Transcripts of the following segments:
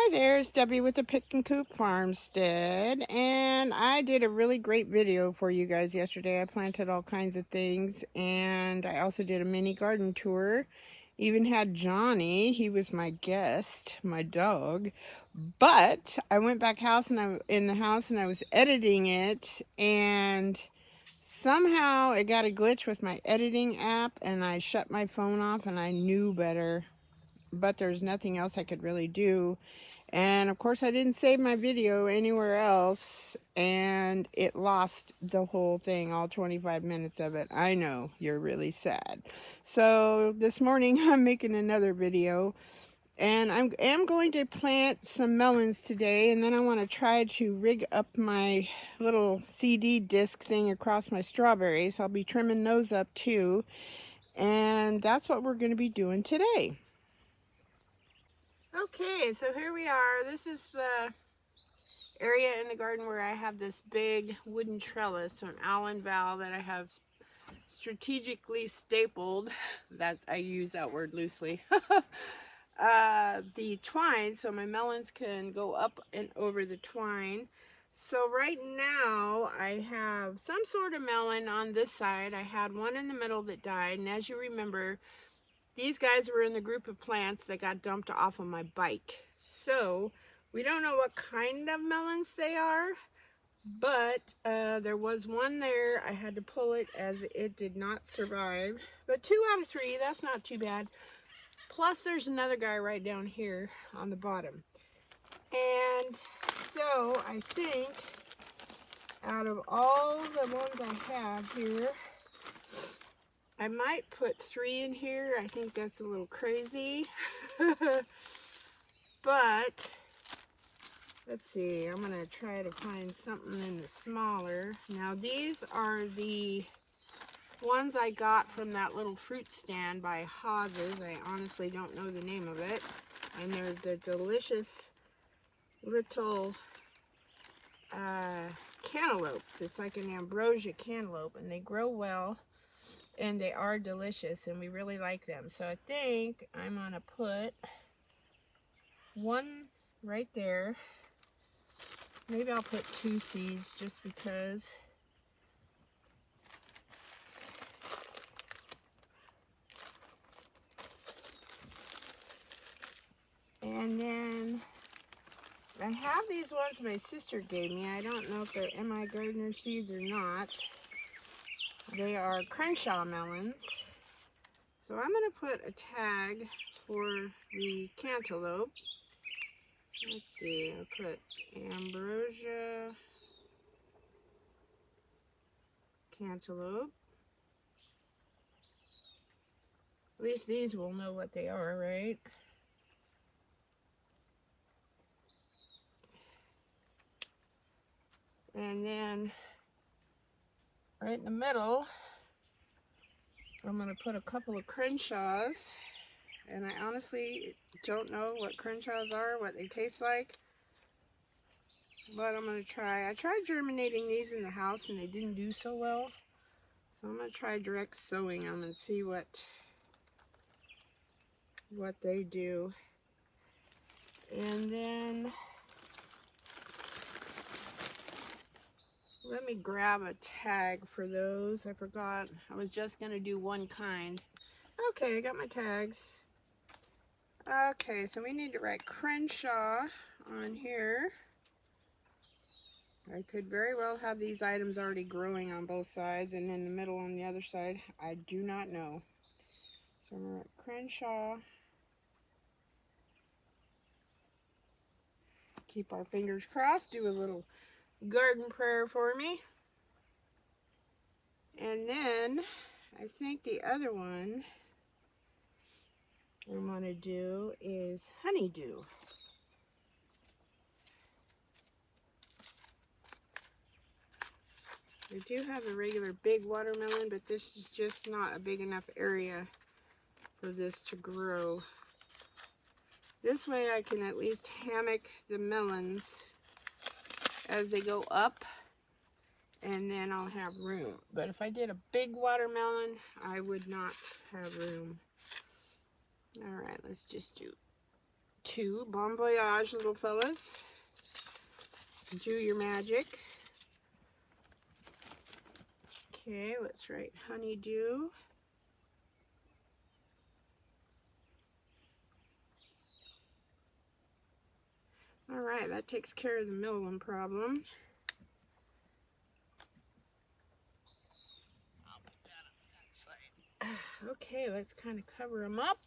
Hi there, it's Debbie with the Pick and Coop Farmstead, and I did a really great video for you guys yesterday. I planted all kinds of things, and I also did a mini garden tour. Even had Johnny, he was my guest, my dog. But I went back in the house and I was editing it, and somehow it got a glitch with my editing app, and I shut my phone off, and I knew better. But there's nothing else I could really do. And of course I didn't save my video anywhere else, and it lost the whole thing, all 25 minutes of it. I know, you're really sad. So this morning I'm making another video, and I am going to plant some melons today, and then I want to try to rig up my little CD disc thing across my strawberries. I'll be trimming those up too, and that's what we're going to be doing today. Okay, so here we are. This is the area in the garden where I have this big wooden trellis from Allen Val that I have strategically stapled, that I use that word loosely, the twine so my melons can go up and over the twine. So right now I have some sort of melon on this side. I had one in the middle that died, and as you remember, these guys were in the group of plants that got dumped off of my bike. So we don't know what kind of melons they are, but there was one there. I had to pull it as it did not survive. But 2 out of 3, that's not too bad. Plus there's another guy right down here on the bottom. And so I think out of all the ones I have here, I might put 3 in here. I think that's a little crazy. But let's see, I'm going to try to find something in the smaller. Now these are the ones I got from that little fruit stand by Hawes's. I honestly don't know the name of it. And they're the delicious little cantaloupes. It's like an ambrosia cantaloupe, and they grow well. And they are delicious, and we really like them. So I think I'm going to put one right there. Maybe I'll put 2 seeds just because. And then I have these ones my sister gave me. I don't know if they're MI Gardener seeds or not. They are Crenshaw melons. So I'm going to put a tag for the cantaloupe. Let's see, I'll put ambrosia cantaloupe. At least these will know what they are, right? And then right in the middle, I'm going to put a couple of Crenshaws. And I honestly don't know what Crenshaws are, what they taste like. But I'm going to try. I tried germinating these in the house and they didn't do so well. So I'm going to try direct sowing them and see what they do. And then let me grab a tag for those. I forgot. I was just going to do one kind. Okay, I got my tags. Okay, so we need to write Crenshaw on here. I could very well have these items already growing on both sides and in the middle on the other side. I do not know. So I'm going to write Crenshaw. Keep our fingers crossed. Do a little garden prayer for me. And then I think the other one I'm going to do is honeydew. I do have a regular big watermelon, but this is just not a big enough area for this to grow. This way I can at least hammock the melons as they go up, and then I'll have room. But if I did a big watermelon, I would not have room. All right, let's just do 2. 2. Bon voyage, little fellas. Do your magic. Okay, let's write honeydew. Alright, that takes care of the melon problem. I'll put that on that side. Okay, let's kind of cover them up.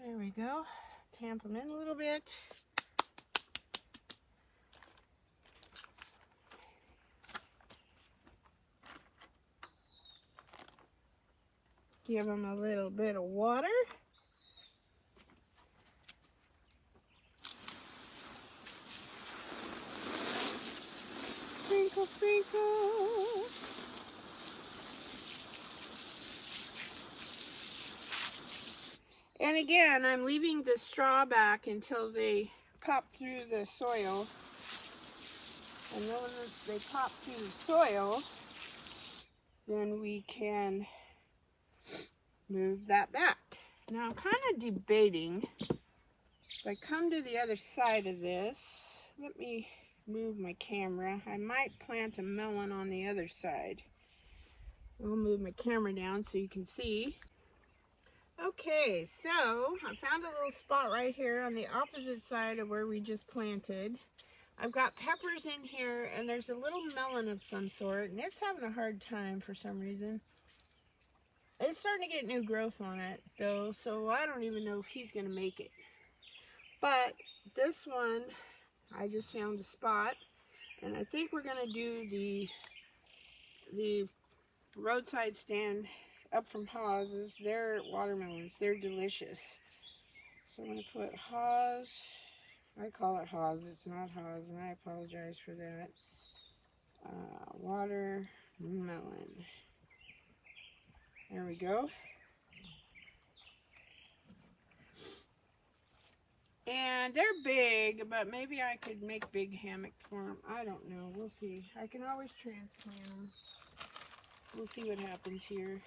There we go. Tamp them in a little bit. Give them a little bit of water. Sprinkle, sprinkle. And again, I'm leaving the straw back until they pop through the soil. And then when they pop through the soil, then we can move that back. Now I'm kind of debating, if I come to the other side of this, let me move my camera. I might plant a melon on the other side. I'll move my camera down so you can see. Okay, so I found a little spot right here on the opposite side of where we just planted. I've got peppers in here, and there's a little melon of some sort, and it's having a hard time for some reason. It's starting to get new growth on it, though, so I don't even know if he's going to make it. But this one, I just found a spot, and I think we're going to do the roadside stand up from Haas's. They're watermelons. They're delicious. So I'm going to put Haas. I call it Haas. It's not Haas, and I apologize for that. Watermelon. There we go. And they're big, but maybe I could make big hammock for them. I don't know. We'll see. I can always transplant them. We'll see what happens here.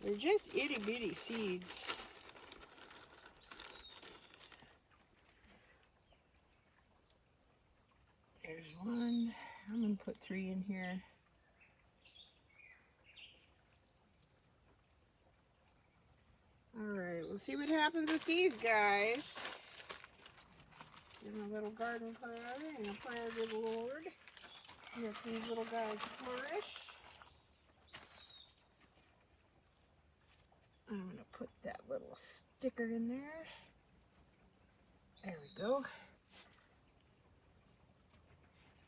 They're just itty bitty seeds. There's one. I'm going to put 3 in here. Alright, we'll see what happens with these guys. Give them a little garden prayer and a prayer to the Lord. Let these little guys flourish. I'm going to put that little sticker in there. There we go.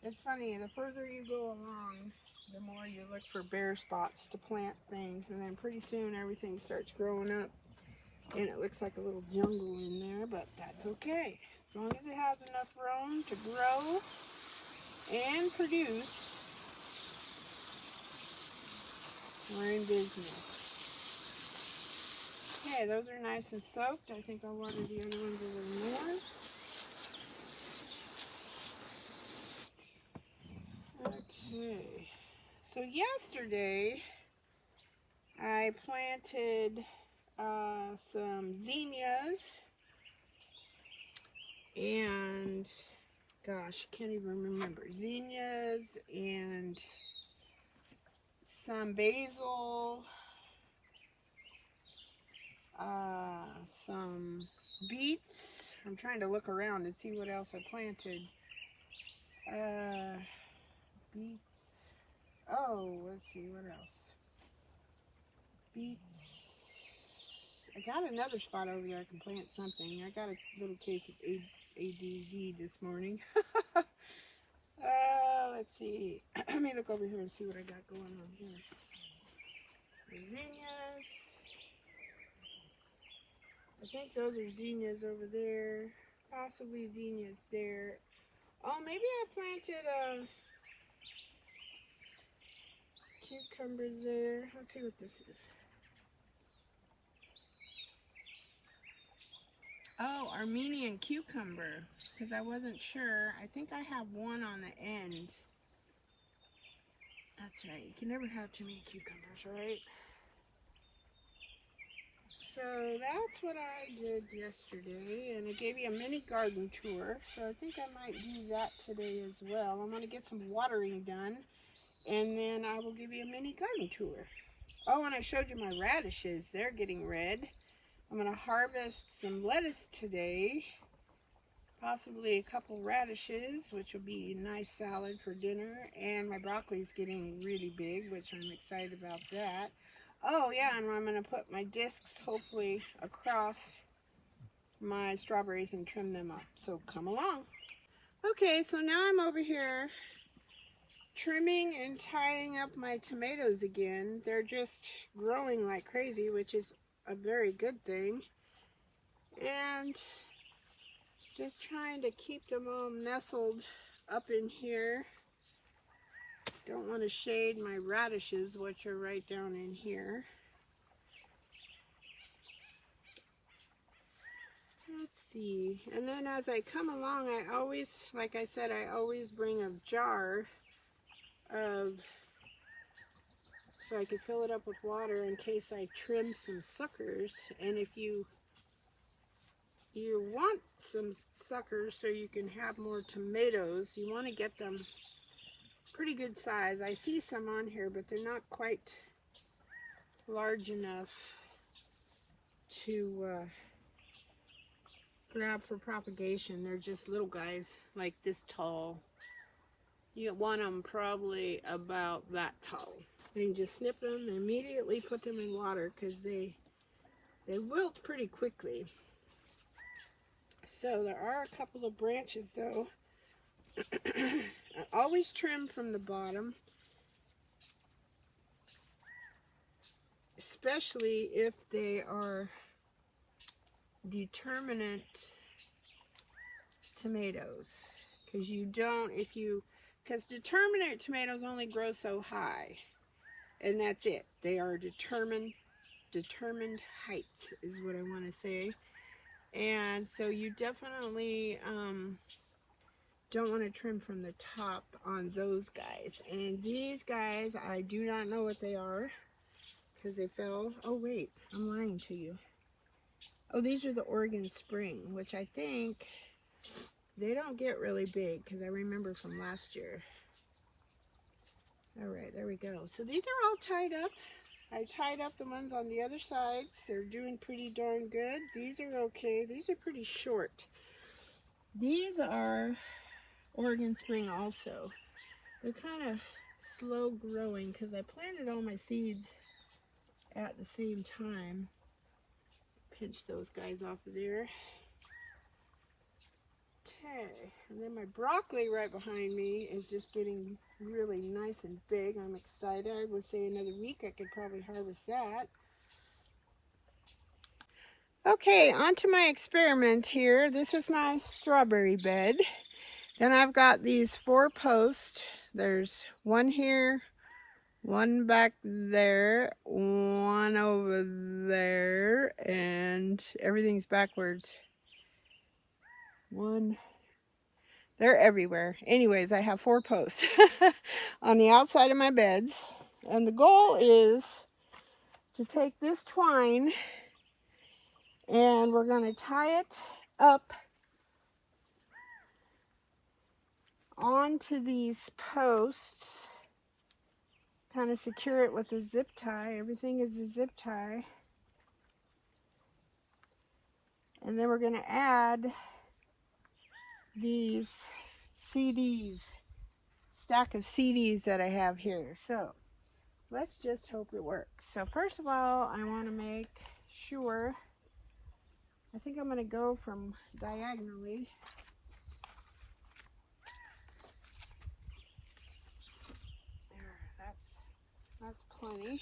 It's funny, the further you go along, the more you look for bare spots to plant things, and then pretty soon everything starts growing up, and it looks like a little jungle in there, but that's okay. As long as it has enough room to grow and produce, we're in business. Okay, those are nice and soaked. I think I'll water the other ones a little more. Okay, so yesterday I planted some zinnias and, gosh, I can't even remember, zinnias and some basil, some beets. I'm trying to look around to see what else I planted. Beets. Oh, let's see, what else? Beets. I got another spot over there I can plant something. I got a little case of ADD this morning. Let's see. Let me look over here and see what I got going on here. Zinnias. I think those are zinnias over there. Possibly zinnias there. Oh, maybe I planted a cucumber there. Let's see what this is. Oh, Armenian cucumber, because I wasn't sure. I think I have one on the end. That's right. You can never have too many cucumbers, right? So that's what I did yesterday, and I gave you a mini garden tour. So I think I might do that today as well. I'm going to get some watering done, and then I will give you a mini garden tour. Oh, and I showed you my radishes. They're getting red. I'm going to harvest some lettuce today, possibly a couple radishes, which will be a nice salad for dinner. And my broccoli is getting really big, which I'm excited about that. Oh yeah, and I'm going to put my discs hopefully across my strawberries and trim them up. So come along. Okay, so now I'm over here trimming and tying up my tomatoes again. They're just growing like crazy, which is a very good thing. And just trying to keep them all nestled up in here. Don't want to shade my radishes, which are right down in here. Let's see. And then as I come along, I always, like I said, I always bring a jar of, so I can fill it up with water in case I trim some suckers. And if you want some suckers so you can have more tomatoes, you want to get them pretty good size. I see some on here, but they're not quite large enough to grab for propagation. They're just little guys like this tall. You want them probably about that tall. And you just snip them and immediately put them in water because they wilt pretty quickly. So there are a couple of branches though. I always trim from the bottom, especially if they are determinant tomatoes, because you don't, because determinate tomatoes only grow so high, and that's it. They are determined height is what I want to say. And so you definitely don't want to trim from the top on those guys. And these guys, I do not know what they are because they fell. Oh wait, I'm lying to you. Oh, these are the Oregon Spring, which I think they don't get really big because I remember from last year. All right, there we go. So these are all tied up. I tied up the ones on the other sides. They're doing pretty darn good. These are okay. These are pretty short. These are Oregon Spring also. They're kind of slow growing because I planted all my seeds at the same time. Pinch those guys off of there. Okay, and then my broccoli right behind me is just getting really nice and big. I'm excited. I would say another week I could probably harvest that. Okay, on to my experiment here. This is my strawberry bed. Then I've got these 4 posts. There's one here, one back there, one over there, and everything's backwards. One. They're everywhere. Anyways, I have 4 posts on the outside of my beds. And the goal is to take this twine and we're going to tie it up onto these posts. Kind of secure it with a zip tie. Everything is a zip tie. And then we're going to add these CDs, stack of CDs that I have here. So let's just hope it works. So first of all, I want to make sure, I think I'm going to go from diagonally. There, that's plenty.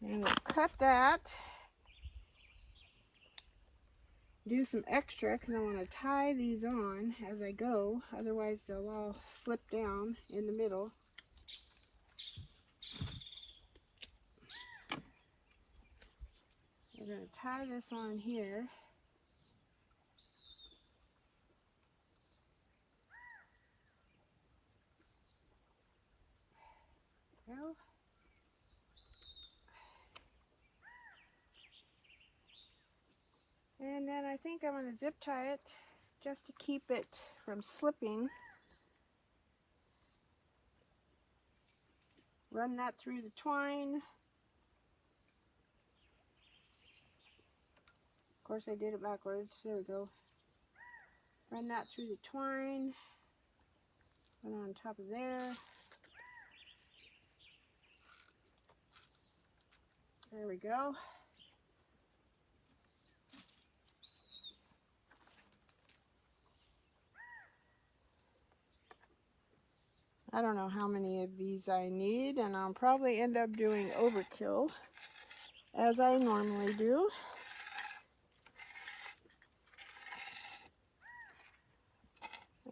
And we'll cut that. Do some extra because I want to tie these on as I go, otherwise they'll all slip down in the middle. We're going to tie this on here. Go. And then I think I'm going to zip tie it just to keep it from slipping. Run that through the twine. Of course I did it backwards. There we go. Run that through the twine. Put it on top of there. There we go. I don't know how many of these I need, and I'll probably end up doing overkill, as I normally do.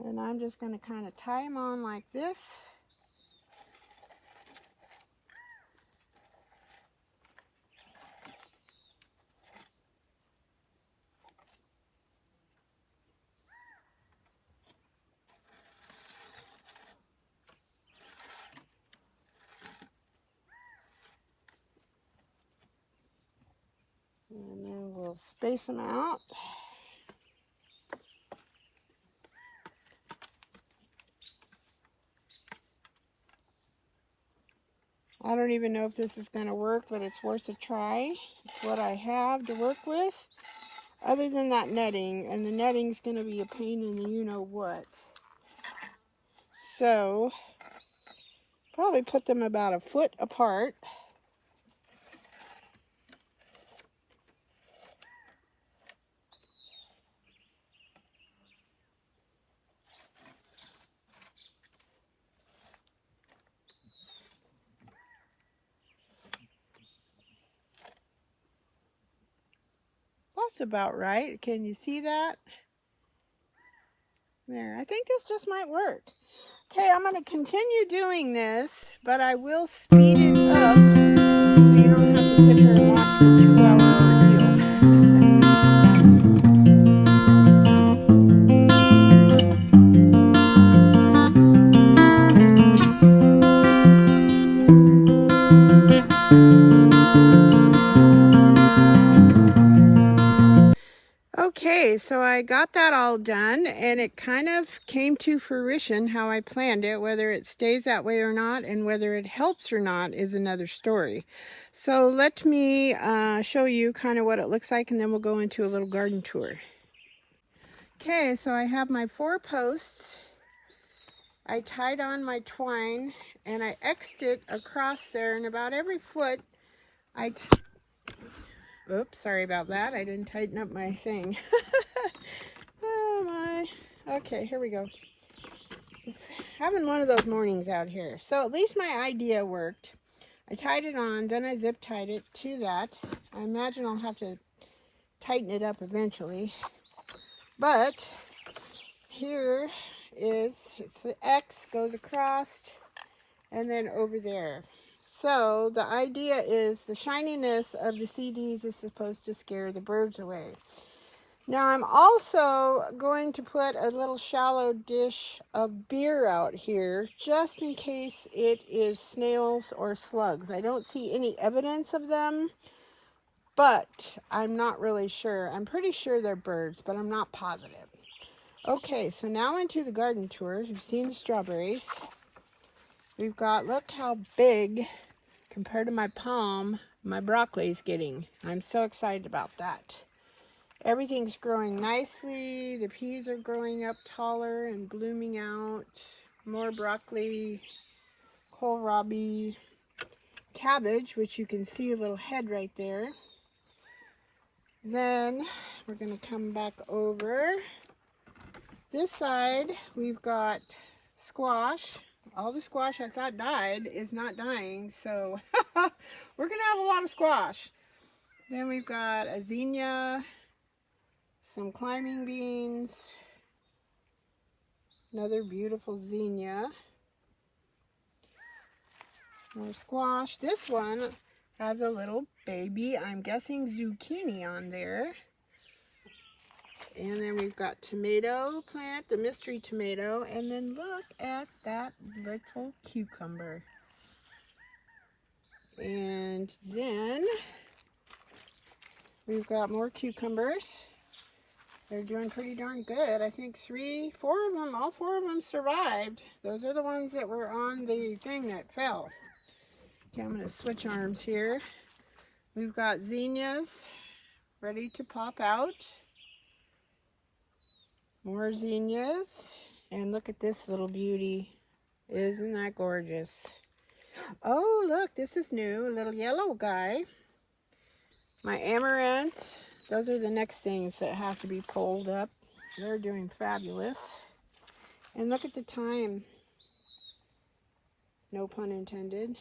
And I'm just going to kind of tie them on like this. And then we'll space them out. I don't even know if this is going to work, but it's worth a try. It's what I have to work with. Other than that netting, and the netting's going to be a pain in the you-know-what. So, probably put them about a foot apart. That's about right. Can you see that? There, I think this just might work. Okay, I'm going to continue doing this, but I will speed it up so you don't have to sit here and watch the 2-hour Okay, so I got that all done, and it kind of came to fruition how I planned it. Whether it stays that way or not, and whether it helps or not, is another story. So let me show you kind of what it looks like, and then we'll go into a little garden tour. Okay, so I have my 4 posts. I tied on my twine, and I X'd it across there, and about every foot oops, sorry about that. I didn't tighten up my thing. Oh my. Okay, here we go. It's having one of those mornings out here. So at least my idea worked. I tied it on, then I zip tied it to that. I imagine I'll have to tighten it up eventually. But here is, it's the X goes across and then over there. So the idea is the shininess of the CDs is supposed to scare the birds away. Now I'm also going to put a little shallow dish of beer out here just in case it is snails or slugs. I don't see any evidence of them, but I'm not really sure. I'm pretty sure they're birds, but I'm not positive. Okay, so now into the garden tours. We've seen the strawberries. We've got, look how big compared to my palm my broccoli is getting. I'm so excited about that. Everything's growing nicely. The peas are growing up taller and blooming out. More broccoli, kohlrabi, cabbage, which you can see a little head right there. Then we're going to come back over. This side, we've got squash. All the squash I thought died is not dying, so we're going to have a lot of squash. Then we've got a zinnia, some climbing beans, another beautiful zinnia, more squash. This one has a little baby, I'm guessing zucchini on there. And then we've got tomato plant, the mystery tomato, and then look at that little cucumber. And then we've got more cucumbers. They're doing pretty darn good. I think all four of them survived. Those are the ones that were on the thing that fell. Okay, I'm going to switch arms here. We've got zinnias ready to pop out. More zinnias. And look at this little beauty. Isn't that gorgeous? Oh, look, this is new. A little yellow guy. My amaranth. Those are the next things that have to be pulled up. They're doing fabulous. And look at the time. No pun intended.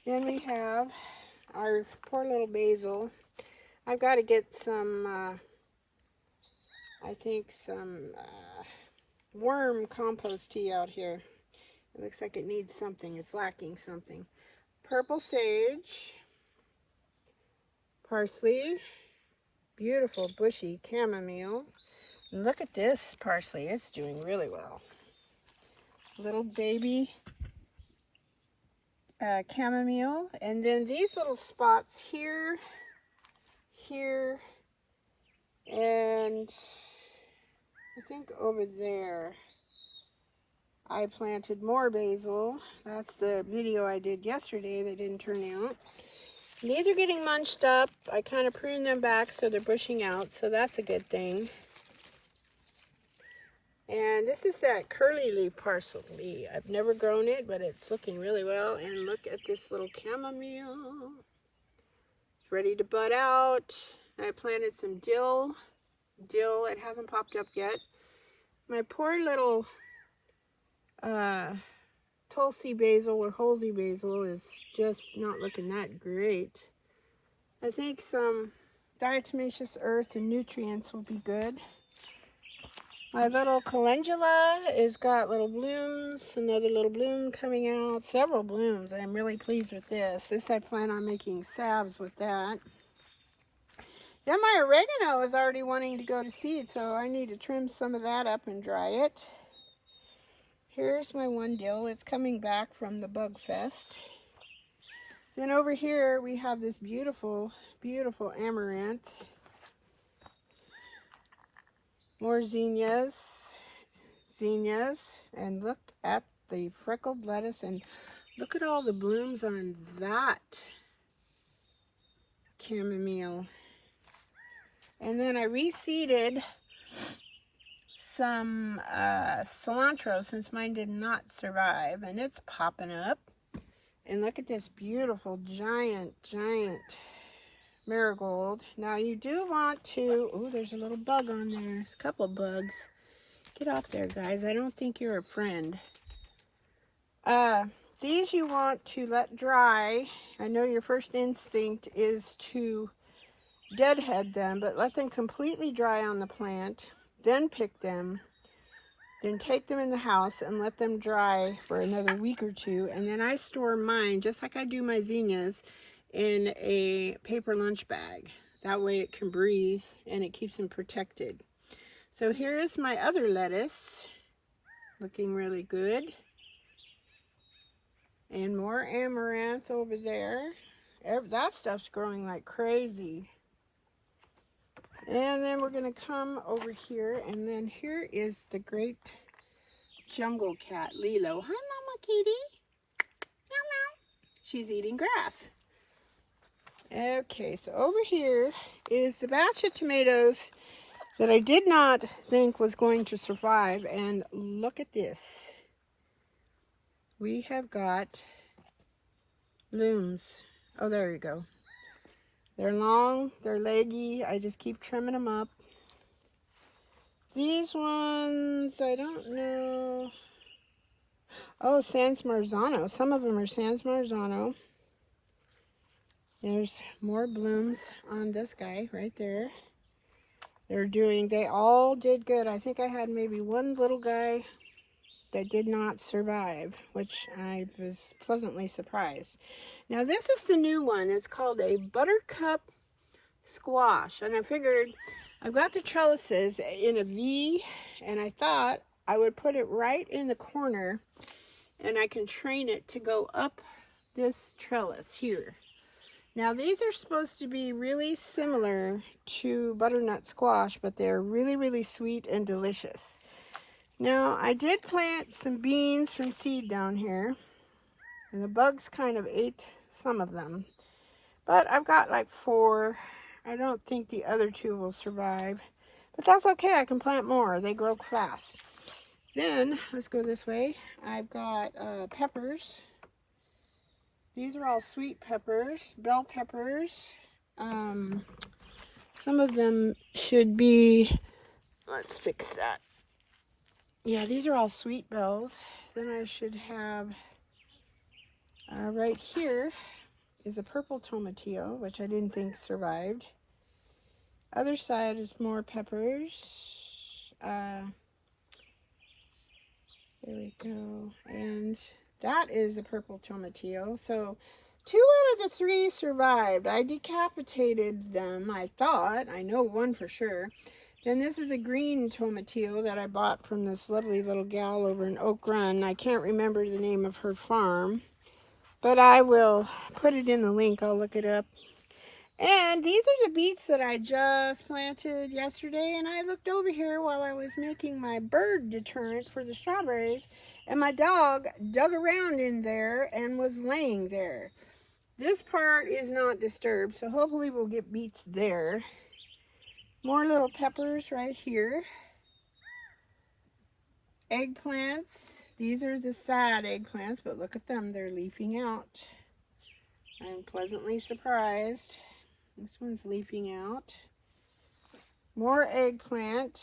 Then we have our poor little basil. I've got to get some, I think some worm compost tea out here. It looks like it needs something. It's lacking something. Purple sage. Parsley. Beautiful bushy chamomile. And look at this parsley. It's doing really well. Little baby chamomile. And then these little spots here, here, and I think over there. I planted more basil. That's the video I did yesterday that didn't turn out. These are getting munched up. I kind of pruned them back so they're bushing out, so that's a good thing. And this is that curly leaf parsley. I've never grown it, but it's looking really well. And look at this little chamomile. It's ready to bud out. I planted some dill. It hasn't popped up yet. My poor little Tulsi basil or Halsey basil is just not looking that great. I think some diatomaceous earth and nutrients will be good. My little calendula has got little blooms, another little bloom coming out, several blooms. I'm really pleased with this. I plan on making salves with that. Then my oregano is already wanting to go to seed, so I need to trim some of that up and dry it. Here's my one dill. It's coming back from the bug fest. Then over here we have this beautiful, beautiful amaranth. More zinnias, and look at the freckled lettuce, and look at all the blooms on that chamomile. And then I reseeded some cilantro since mine did not survive, and it's popping up. And look at this beautiful giant marigold. Now you do want to, oh, there's a little bug on there. There's a couple bugs. Get off there, guys. I don't think you're a friend. These you want to let dry. I know your first instinct is to deadhead them, but let them completely dry on the plant. Then pick them. Then take them in the house and let them dry for another week or two. And then I store mine, just like I do my zinnias, in a paper lunch bag. That way it can breathe and it keeps them protected. So here is my other lettuce, looking really good. And more amaranth over there. That stuff's growing like crazy. And then we're going to come over here, and then here is the great jungle cat, Lilo. Hi, Mama Kitty. Meow, meow. She's eating grass. Okay, so over here is the batch of tomatoes that I did not think was going to survive, and look at this. We have got blooms. Oh, there you go. They're long, they're leggy. I just keep trimming them up. These ones, I don't know. Oh, Sans Marzano. Some of them are Sans Marzano. There's more blooms on this guy right there. They all did good. I think I had maybe one little guy that did not survive, which I was pleasantly surprised. Now this is the new one. It's called a buttercup squash, and I figured I've got the trellises in a V, and I thought I would put it right in the corner, and I can train it to go up this trellis here. Now these are supposed to be really similar to butternut squash, but they're really sweet and delicious. Now I did plant some beans from seed down here, and the bugs kind of ate some of them, but I've got like 4. I don't think the other 2 will survive, but that's okay. I can plant more. They grow fast. Then let's go this way. I've got peppers. These are all sweet peppers, bell peppers. Some of them should be, let's fix that. Yeah, these are all sweet bells. Then I should have, right here is a purple tomatillo, which I didn't think survived. Other side is more peppers. There we go. And that is a purple tomatillo. So 2 out of the 3 survived. I decapitated them, I thought. I know 1 for sure. Then this is a green tomatillo that I bought from this lovely little gal over in Oak Run. I can't remember the name of her farm, but I will put it in the link. I'll look it up. And these are the beets that I just planted yesterday, and I looked over here while I was making my bird deterrent for the strawberries, and my dog dug around in there and was laying there. This part is not disturbed, so hopefully we'll get beets there. More little peppers right here. Eggplants. These are the sad eggplants, but look at them. They're leafing out. I'm pleasantly surprised. This one's leafing out. More eggplant.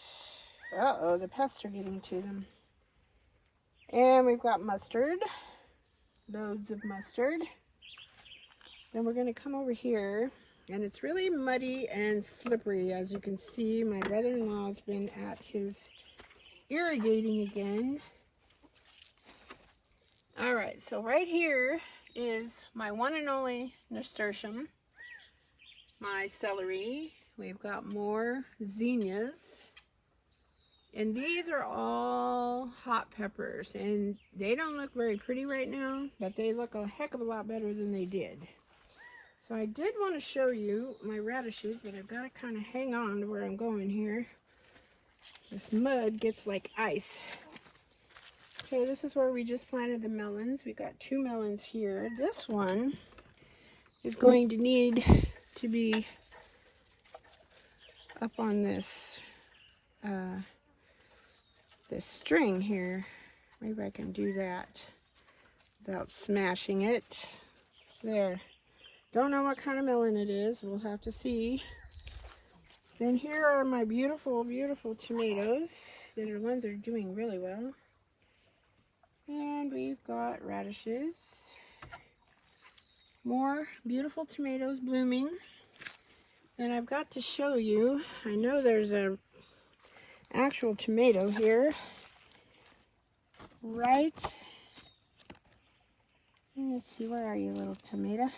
Uh-oh, the pests are getting to them. And we've got mustard. Loads of mustard. Then we're going to come over here. And it's really muddy and slippery. As you can see, my brother-in-law's been at his irrigating again. Alright, so right here is my one and only nasturtium. My celery. We've got more zinnias, and these are all hot peppers, and they don't look very pretty right now, but they look a heck of a lot better than they did. So I did want to show you my radishes, but I've got to kind of hang on to where I'm going here. This mud gets like ice. Okay, this is where we just planted the melons. We got 2 melons here. This one is going to need to be up on this this string here. Maybe I can do that without smashing it. There. Don't know what kind of melon it is. We'll have to see. Then here are my beautiful tomatoes. The ones that are doing really well. And we've got radishes. More beautiful tomatoes blooming. And I've got to show you, I know there's a actual tomato here. Right. Let's see, where are you, little tomato?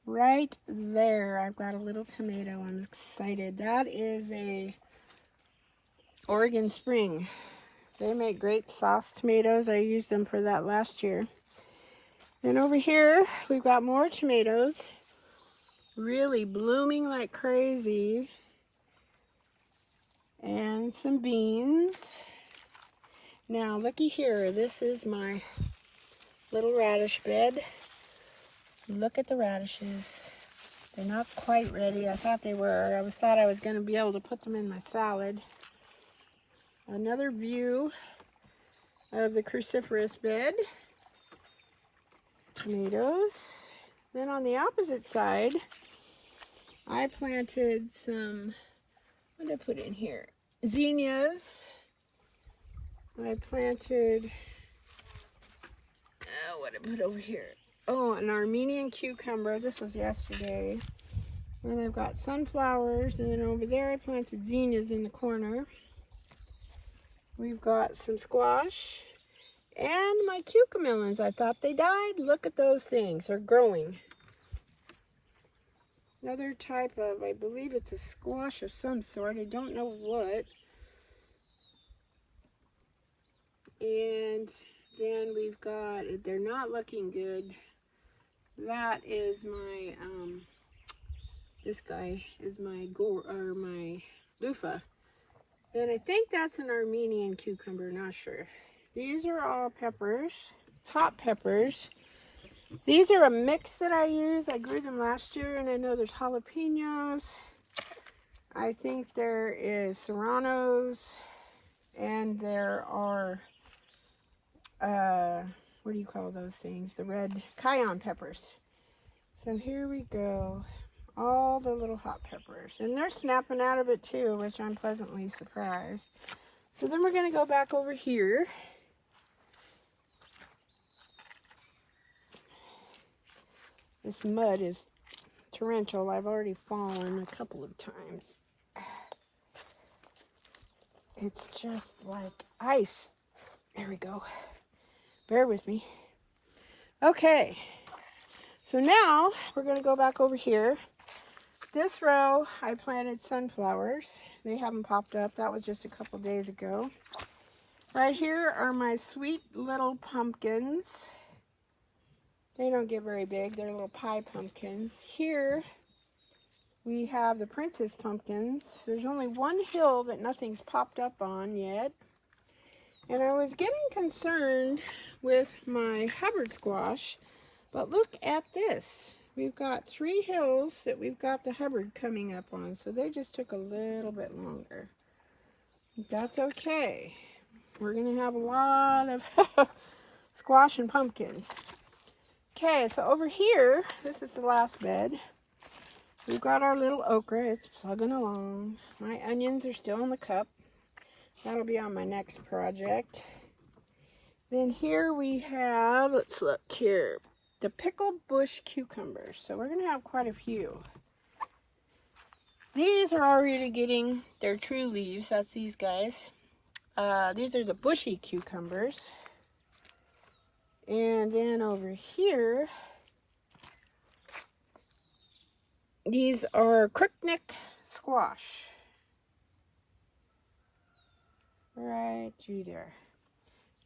Right there, I've got a little tomato. I'm excited. That is a Oregon Spring. They make great sauce tomatoes. I used them for that last year. Then over here, we've got more tomatoes. Really blooming like crazy. And some beans. Now, looky here. This is my little radish bed. Look at the radishes. They're not quite ready. I thought they were. I thought I was going to be able to put them in my salad. Another view of the cruciferous bed. Tomatoes. Then on the opposite side, I planted some, what did I put in here? Zinnias. I planted, what did I put over here? Oh, an Armenian cucumber. This was yesterday. And I've got sunflowers, and then over there I planted zinnias in the corner. We've got some squash and my cucamelons. I thought they died. Look at those things. They're growing. Another type of, I believe it's a squash of some sort. I don't know what. And then we've got, they're not looking good. That is my, this guy is my my loofah. And I think that's an Armenian cucumber, not sure. These are all peppers, hot peppers. These are a mix that I use. I grew them last year, and I know there's jalapenos. I think there is serranos, and there are, what do you call those things? The red cayenne peppers. So here we go. All the little hot peppers. And they're snapping out of it too, which I'm pleasantly surprised. So then we're going to go back over here. This mud is torrential. I've already fallen a couple of times. It's just like ice. There we go. Bear with me. Okay. So now we're going to go back over here. This row I planted sunflowers. They haven't popped up. That was just a couple days ago. Right here are my sweet little pumpkins. They don't get very big. They're little pie pumpkins. Here we have the princess pumpkins. There's only one hill that nothing's popped up on yet. And I was getting concerned with my Hubbard squash, but look at this. We've got 3 hills that we've got the Hubbard coming up on, so they just took a little bit longer. That's okay. We're going to have a lot of squash and pumpkins. Okay, so over here, this is the last bed. We've got our little okra. It's plugging along. My onions are still in the cup. That'll be on my next project. Then here we have, let's look here, the pickled bush cucumbers. So we're going to have quite a few. These are already getting their true leaves. That's these guys. These are the bushy cucumbers. And then over here, these are crookneck squash. Right through there.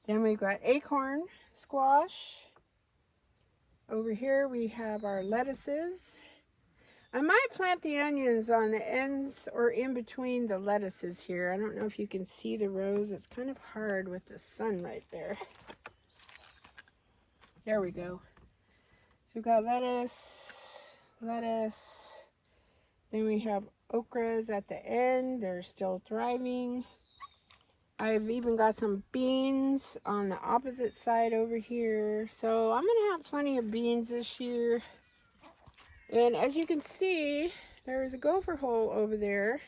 Then we've got acorn squash. Over here we have our lettuces. I might plant the onions on the ends or in between the lettuces here. I don't know if you can see the rows. It's kind of hard with the sun right there. There we go. So we've got lettuce. Then we have okras at the end. They're still thriving. I've even got some beans on the opposite side over here. So I'm going to have plenty of beans this year. And as you can see, there's a gopher hole over there.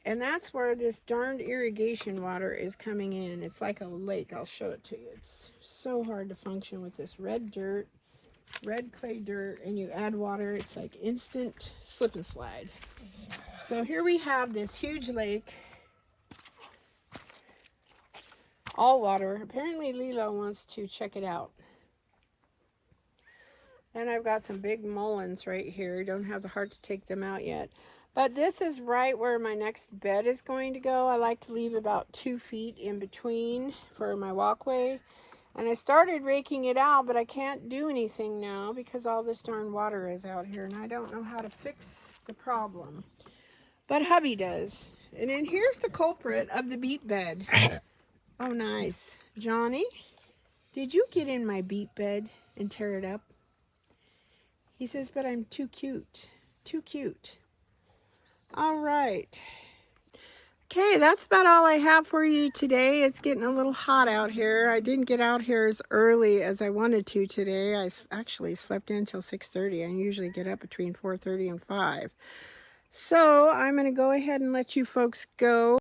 And that's where this darned irrigation water is coming in. It's like a lake. I'll show it to you. It's so hard to function with this red dirt, red clay dirt, and you add water. It's like instant slip and slide. So here we have this huge lake. All water. Apparently Lilo wants to check it out. And I've got some big melons right here. Don't have the heart to take them out yet. But this is right where my next bed is going to go. I like to leave about 2 feet in between for my walkway. And I started raking it out, but I can't do anything now because all this darn water is out here. And I don't know how to fix the problem. But hubby does. And then here's the culprit of the beet bed. Oh, nice. Johnny, did you get in my beet bed and tear it up? He says, but I'm too cute. Too cute. All right. Okay, that's about all I have for you today. It's getting a little hot out here. I didn't get out here as early as I wanted to today. I actually slept in until 6:30. I usually get up between 4:30 and 5. So I'm going to go ahead and let you folks go.